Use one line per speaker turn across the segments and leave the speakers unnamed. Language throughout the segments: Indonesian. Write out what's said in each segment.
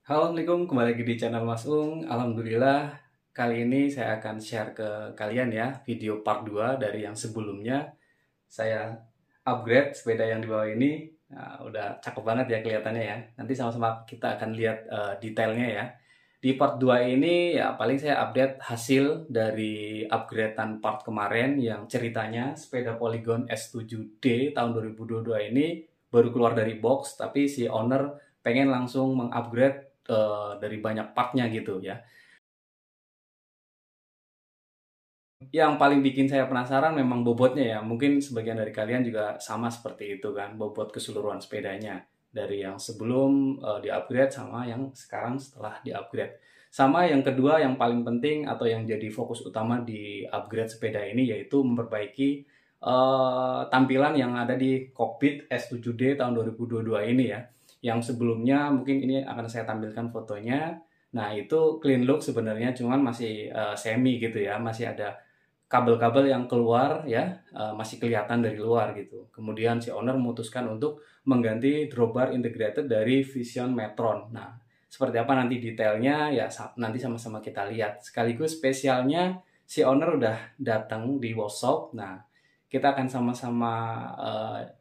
Halo, Assalamualaikum. Kembali lagi di channel Mas Ung. Alhamdulillah, kali ini saya akan share ke kalian ya video part 2 dari yang sebelumnya. Saya upgrade sepeda yang di bawah ini. Nah, udah cakep banget ya kelihatannya ya. Nanti sama-sama kita akan lihat detailnya ya. Di part 2 ini ya paling saya update hasil dari upgradean part kemarin yang ceritanya sepeda Polygon S7D tahun 2022 ini baru keluar dari box, tapi si owner pengen langsung mengupgrade dari banyak partnya gitu ya. Yang paling bikin saya penasaran memang bobotnya ya. Mungkin sebagian dari kalian juga sama seperti itu kan, bobot keseluruhan sepedanya. Dari yang sebelum di-upgrade sama yang sekarang setelah di-upgrade. Sama yang kedua yang paling penting atau yang jadi fokus utama di upgrade sepeda ini yaitu memperbaiki tampilan yang ada di kokpit S7D tahun 2022 ini ya. Yang sebelumnya mungkin ini akan saya tampilkan fotonya. Nah, itu clean look sebenarnya, cuman masih semi gitu ya, masih ada kabel-kabel yang keluar ya, masih kelihatan dari luar gitu. Kemudian si owner memutuskan untuk mengganti drawbar integrated dari Vision Metron. Nah, seperti apa nanti detailnya ya nanti sama-sama kita lihat. Sekaligus spesialnya si owner udah datang di workshop. Nah, kita akan sama-sama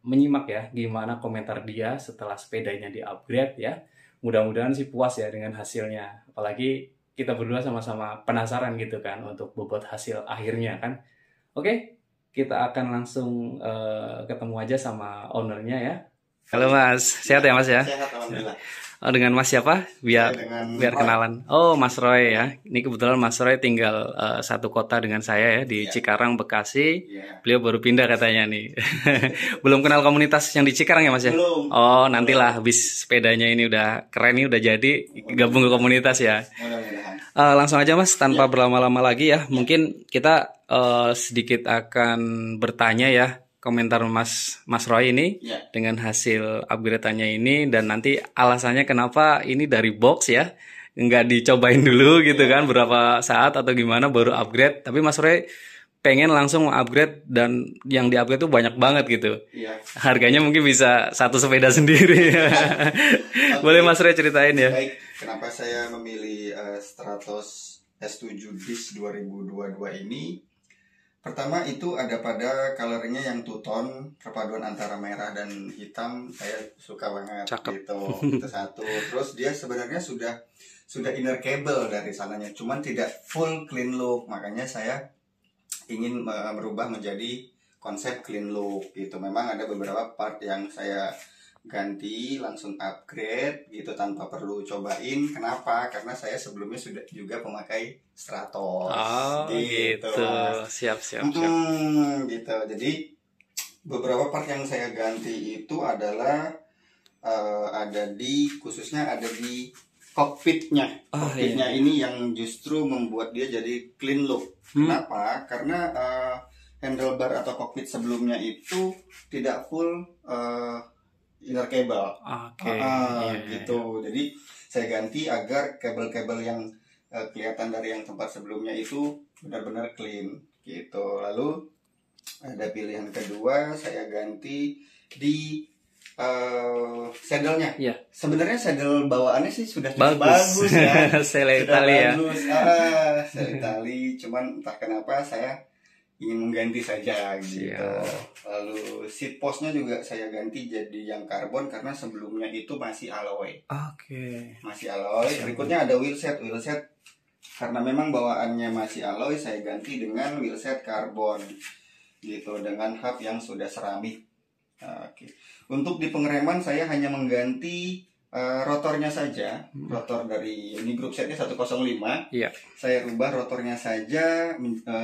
menyimak ya gimana komentar dia setelah sepedanya di-upgrade ya. Mudah-mudahan sih puas ya dengan hasilnya. Apalagi kita berdua sama-sama penasaran gitu kan untuk bobot hasil akhirnya kan. Oke, kita akan langsung ketemu aja sama ownernya ya. Halo Mas, sehat ya Mas ya?
Sehat, alhamdulillah.
Oh, dengan Mas siapa? Biar
Roy.
kenalan. Oh, Mas Roy ya. Ini kebetulan Mas Roy tinggal satu kota dengan saya ya di Cikarang, Bekasi. Beliau baru pindah katanya nih. Belum kenal komunitas yang di Cikarang ya Mas ya?
Belum.
Oh, nantilah habis sepedanya ini udah keren nih, udah jadi gabung ke komunitas ya.
Mudah-mudahan.
Langsung aja Mas, tanpa berlama-lama lagi ya. Mungkin kita sedikit akan bertanya ya komentar Mas Roy ini dengan hasil upgrade-nya ini, dan nanti alasannya kenapa ini dari box ya, nggak dicobain dulu gitu kan berapa saat atau gimana baru upgrade. Tapi Mas Roy pengen langsung upgrade dan yang di-upgrade tuh banyak banget gitu.
Iya.
Harganya mungkin bisa satu sepeda sendiri. Boleh Mas Roy ceritain ya?
Baik, kenapa saya memilih Stratos S7 Bis 2022 ini? Pertama itu ada pada colornya yang two tone, perpaduan antara merah dan hitam. Saya suka banget.
Cakep.
Gitu. Itu satu. Terus dia sebenarnya sudah inner cable dari sananya, cuman tidak full clean look. Makanya saya ingin merubah menjadi konsep clean look gitu. Memang ada beberapa part yang saya ganti, langsung upgrade gitu tanpa perlu cobain. Kenapa? Karena saya sebelumnya sudah juga memakai Stratos.
Oh gitu. Siap.
Gitu. Jadi beberapa part yang saya ganti itu adalah ada di, khususnya ada di kokpitnya. Kokpitnya ini yang justru membuat dia jadi clean look. Kenapa? Karena handlebar atau kokpit sebelumnya itu tidak full inner cable. Gitu. Jadi saya ganti agar kabel-kabel yang kelihatan dari yang tempat sebelumnya itu benar-benar clean gitu. Lalu ada pilihan kedua, saya ganti di saddle-nya.
Iya.
Sebenarnya saddle bawaannya sih sudah cukup bagus ya.
Sele tali ya.
Sele tali, cuman entah kenapa saya ingin mengganti saja gitu. Lalu seat postnya juga saya ganti jadi yang karbon karena sebelumnya itu masih alloy. Masih alloy. Berikutnya ada wheelset karena memang bawaannya masih alloy, saya ganti dengan wheelset karbon gitu dengan hub yang sudah seramik. Untuk di pengereman saya hanya mengganti rotornya saja. Rotor dari ini grup setnya 105. Saya rubah rotornya saja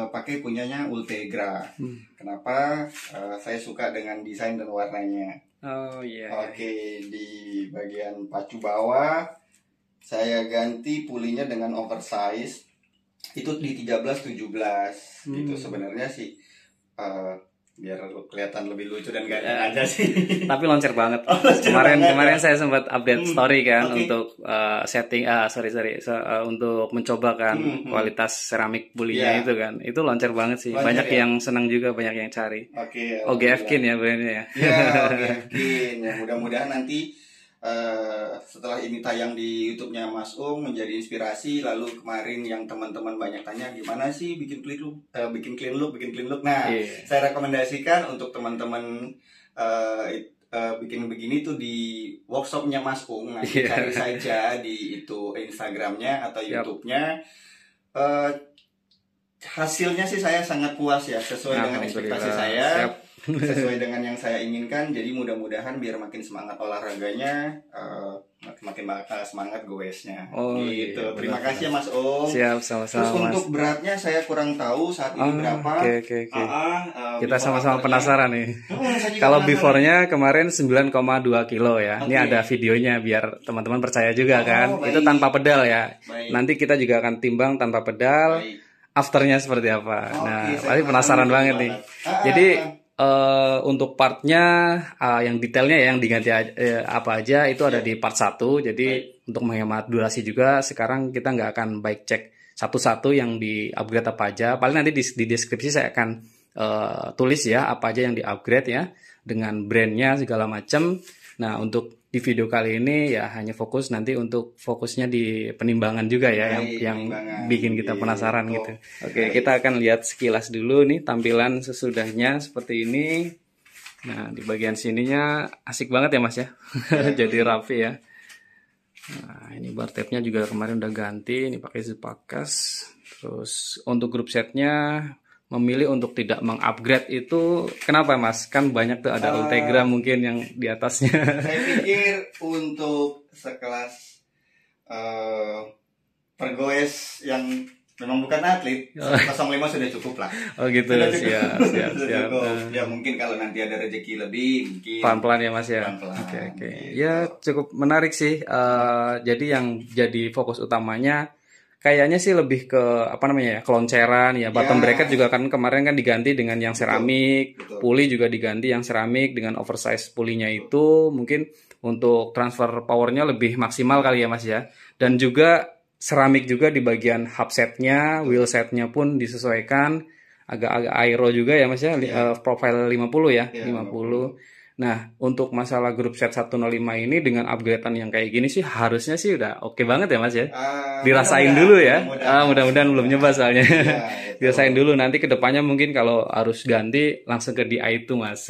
pakai punyanya Ultegra. Kenapa? Saya suka dengan desain dan warnanya. Di bagian pacu bawah saya ganti pulinya dengan oversize. Itu di 13-17 gitu. Sebenarnya sih biar kelihatan lebih lucu dan ganteng aja sih.
Tapi loncer banget. Kemarin saya sempat update story kan untuk setting untuk mencoba kan kualitas seramik pulinya itu kan. Itu loncer banget sih. Banyak yang senang juga, banyak yang cari. OGF Kin ya brandnya ya.
OGF Kin. Ya, mudah-mudahan nanti setelah ini tayang di YouTube-nya Mas Ung menjadi inspirasi. Lalu kemarin yang teman-teman banyak tanya gimana sih bikin clean look, bikin clean look. Nah, saya rekomendasikan untuk teman-teman bikin begini tuh di workshopnya Mas Ung. Nanti cari saja di itu Instagramnya atau YouTube-nya. Hasilnya sih saya sangat puas ya, sesuai dengan ekspektasi saya. Sesuai dengan yang saya inginkan. Jadi mudah-mudahan biar makin semangat olahraganya, makin semangat goesnya. Gitu. Iya, terima kasih ya Mas Om.
Siap, sama-sama.
Terus untuk beratnya saya kurang tahu saat ini berapa.
Kita sama-sama penasaran nih. Kalau before-nya kemarin 9,2 kilo ya. Ini ada videonya biar teman-teman percaya juga kan. Itu tanpa pedal ya. Nanti kita juga akan timbang tanpa pedal. Afternya seperti apa. Nah, pasti penasaran banget nih. Jadi untuk partnya yang detailnya yang diganti apa aja itu ada di part 1. Jadi untuk menghemat durasi juga sekarang kita nggak akan bike check satu-satu yang di upgrade apa aja. Paling nanti di deskripsi saya akan tulis ya apa aja yang di upgrade ya dengan brandnya segala macam. Nah untuk di video kali ini ya hanya fokus nanti untuk fokusnya di penimbangan juga ya yang bikin kita penasaran gitu. Oke, kita akan lihat sekilas dulu nih tampilan sesudahnya seperti ini. Nah, di bagian sininya asik banget ya Mas ya. Jadi rapi ya. Nah, ini bar tape-nya juga kemarin udah ganti, ini pakai Zipakas. Terus untuk grup setnya memilih untuk tidak mengupgrade itu kenapa Mas? Kan banyak tuh ada Ultegra mungkin yang di atasnya.
Saya pikir untuk sekelas pergoes yang memang bukan atlet, 05 sudah cukup lah.
Oh gitu, siap.
Ya mungkin kalau nanti ada rezeki lebih mungkin
pelan-pelan ya Mas ya. Oke. Gitu. Ya cukup menarik sih. Jadi yang jadi fokus utamanya kayaknya sih lebih ke apa namanya ya, kelonceran ya. Bottom bracket juga kan kemarin kan diganti dengan yang seramik. Puli juga diganti yang seramik dengan oversize pulinya itu mungkin untuk transfer powernya lebih maksimal kali ya Mas ya. Dan juga seramik juga di bagian hub setnya, wheel setnya pun disesuaikan agak-agak aero juga ya Mas ya. Profile 50 ya, 50. Nah, untuk masalah grup set 105 ini dengan upgradean yang kayak gini sih harusnya sih udah oke banget ya Mas ya. Dirasain dulu ya. Mudah-mudahan belum nyoba soalnya. Dirasain dulu, nanti kedepannya mungkin kalau harus ganti langsung ke DI itu Mas.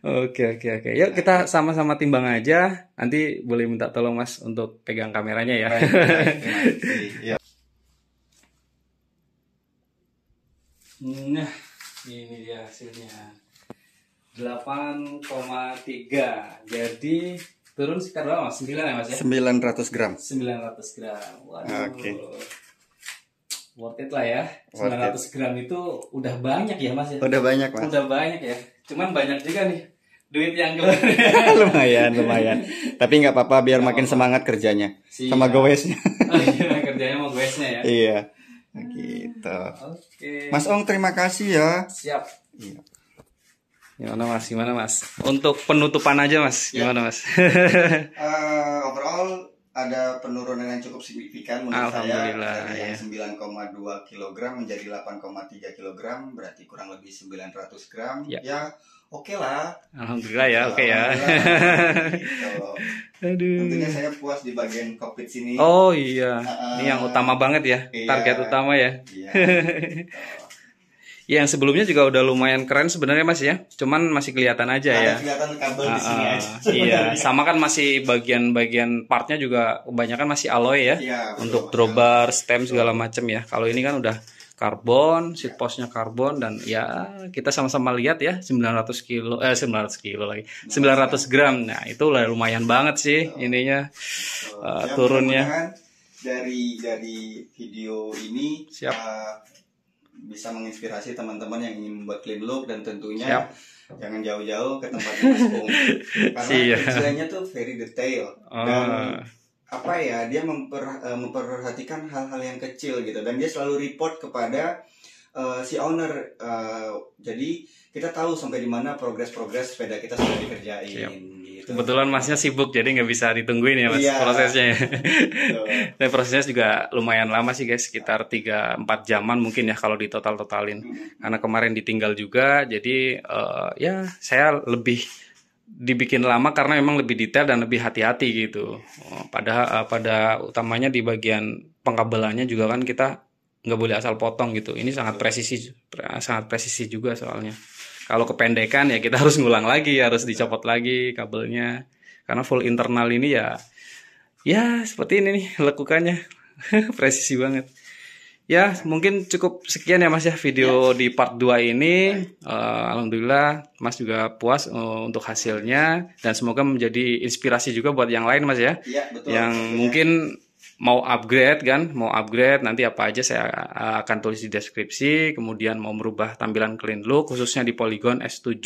Oke. Yuk kita sama-sama timbang aja. Nanti boleh minta tolong Mas untuk pegang kameranya ya. Nah, ini dia hasilnya 8,3. Jadi turun sekitar berapa Mas? 9 ya Mas ya?
900 gram.
900 gram. Waduh. Worth it lah ya. 900 gram itu udah banyak ya Mas ya?
Udah banyak Mas.
Udah banyak ya. Cuman banyak juga nih duit yang keluar.
lumayan. Tapi nggak apa-apa biar makin semangat kerjanya. Sama goesnya.
Kerjanya sama goesnya ya.
Iya. Gitu. Mas Ong terima kasih ya.
Siap. Iya. Gimana Mas? Untuk penutupan aja Mas. Gimana Mas?
Overall ada penurunan yang cukup signifikan menurut saya dari yang 9,2 kg menjadi 8,3 kg, berarti kurang lebih 900 gram. Ya oke lah.
Alhamdulillah ya, oke ya.
Gitu. Aduh. Tentunya saya puas di bagian kokpit sini.
Oh iya, ini yang utama banget ya, target utama ya.
Iya.
Yang sebelumnya juga udah lumayan keren sebenarnya Mas ya, cuman masih kelihatan aja ya.
Kelihatan kabel di sini aja.
Iya, sama kan masih bagian-bagian partnya juga kebanyakan masih alloy ya. Untuk drawbar, stem segala macam ya. Kalau ini kan udah karbon, seat postnya karbon, dan ya kita sama-sama lihat ya 900 kilo lagi 900 gram. Nah itu lumayan banget sih ininya turunnya.
Dari video ini bisa menginspirasi teman-teman yang ingin membuat clean look, dan tentunya jangan jauh-jauh ke tempat Mas Ung karena kerjanya tuh very detail dan apa ya, dia memperhatikan hal-hal yang kecil gitu, dan dia selalu report kepada si owner, jadi kita tahu sampai di mana progres sepeda kita sudah dikerjain. Gitu.
Kebetulan Masnya sibuk jadi nggak bisa ditungguin ya Mas prosesnya. Dan prosesnya juga lumayan lama sih guys, sekitar 3-4 jaman mungkin ya kalau ditotalin. Karena kemarin ditinggal juga, jadi ya saya lebih dibikin lama karena memang lebih detail dan lebih hati-hati gitu. Pada utamanya di bagian pengkabelannya juga kan kita nggak boleh asal potong gitu. Ini sangat presisi juga soalnya. Kalau kependekan ya kita harus ngulang lagi, harus dicopot lagi kabelnya. Karena full internal ini ya seperti ini nih lekukannya. Presisi banget. Ya, mungkin cukup sekian ya Mas ya video di part 2 ini. Alhamdulillah Mas juga puas untuk hasilnya dan semoga menjadi inspirasi juga buat yang lain Mas ya.
Iya, betul.
Yang mungkin mau upgrade kan, mau upgrade nanti apa aja saya akan tulis di deskripsi. Kemudian mau merubah tampilan clean look khususnya di Polygon S7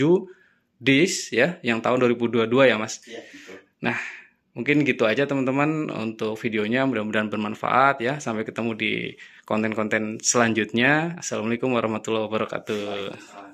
Disk ya, yang tahun 2022 ya Mas.
Iya, betul.
Nah, mungkin gitu aja teman-teman untuk videonya, mudah-mudahan bermanfaat ya. Sampai ketemu di konten-konten selanjutnya. Assalamualaikum warahmatullahi wabarakatuh.